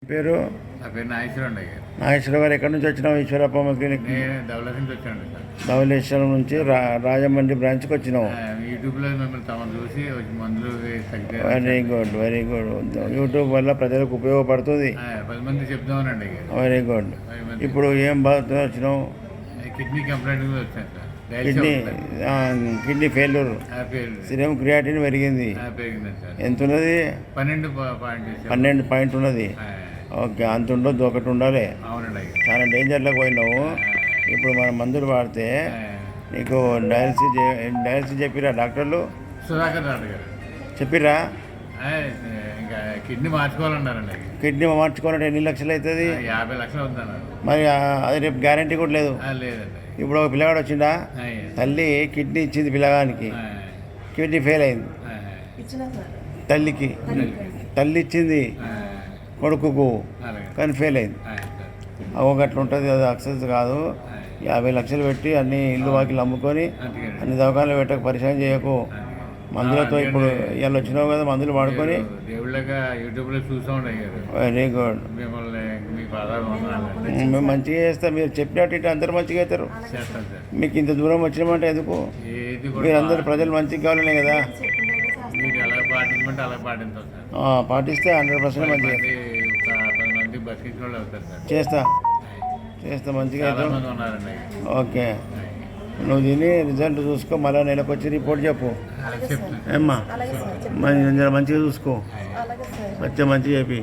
పేరు నా పేరు నాగేశ్వరం అండి. నాగేశ్వర గారు ఎక్కడి నుంచి వచ్చినావు? ఈశ్వరప్పమ్మ క్లినిక్ నేను ధవళ నుంచి వచ్చాను సార్. ధవళేశ్వరం నుంచి రాజమండ్రి బ్రాంచ్కి వచ్చినావు. యూట్యూబ్లో మిమ్మల్ని తమను చూసి వచ్చి మందులు తగ్గితే very good, very good. YouTube వల్ల ప్రజలకు ఉపయోగపడుతుంది. 10 మంది చెప్తామనండి. Very good. ఇప్పుడు ఏం బాధతో వచ్చినావు? కిడ్నీ కంప్లైంట్ మీద వచ్చాను sir. Kidney failure, serum creatinine పెరిగింది. పెరిగింది సార్. ఎంత ఉన్నది? 12 పాయింట్ ఉన్నది. ఓకే, అంత ఉండొద్దు, ఒకటి ఉండాలి. అవునండి. చాలా డేంజర్లోకి పోయినావు. ఇప్పుడు మనం మందులు వాడితే నీకు డయాలసిస్ చెప్పిరా డాక్టర్లు? సుధాకర్ రాడు గారు చెప్పిరా? ఇంకా కిడ్నీ మార్చుకోవాలన్నారండి. కిడ్నీ మార్చుకోవాలంటే ఎన్ని లక్షలు అవుతుంది? 50 లక్షలు అవుతున్నారు. మరి అది రేపు గ్యారంటీ కూడా లేదు. లేదండి. ఇప్పుడు ఒక పిల్లగాడు వచ్చిందా, తల్లి కిడ్నీ ఇచ్చింది పిల్లగానికి, కిడ్నీ ఫెయిల్ అయింది. తల్లి ఇచ్చింది కొడుకుకు, కానీ ఫెయిల్ అయింది. ఒకట్లు ఉంటుంది, అది సక్సెస్ కాదు. 50 లక్షలు పెట్టి అన్ని ఇల్లు వాకిలు అమ్ముకొని అన్ని దవాఖానలు పెట్టక పరిచయం చేయకు. మందులతో ఇప్పుడు ఇవాళ వచ్చినావు కదా, మందులు వాడుకొని. యూట్యూబ్లో చూసాం. Very good. మిమ్మల్ని మీ పాదాలు మేము మంచిగా చేస్తాం. మీరు చెప్పినట్టు ఇటు అందరూ మంచిగా అవుతారు. మీకు ఇంత దూరం వచ్చినామంటే ఎందుకు? మీరు అందరు ప్రజలు మంచిగా కావాలనే కదా. మీరు ఎలా పాటించమంటే అలా పాటించాలి సార్. పాటిస్తే 100% మంచిగా 10 మంది బతికించిన వాళ్ళు అవుతారు సార్. చేస్తా మంచిగా చాలా అవుతాం. మంది ఉన్నారండి. ఓకే, నువ్వు తిని రిజల్ట్ చూసుకో, మళ్ళీ నెలకు వచ్చి రిపోర్ట్ చెప్పు. చెప్తాను. ఏమ్మా మంచిగా చూసుకో, మంచిగా చెప్పి.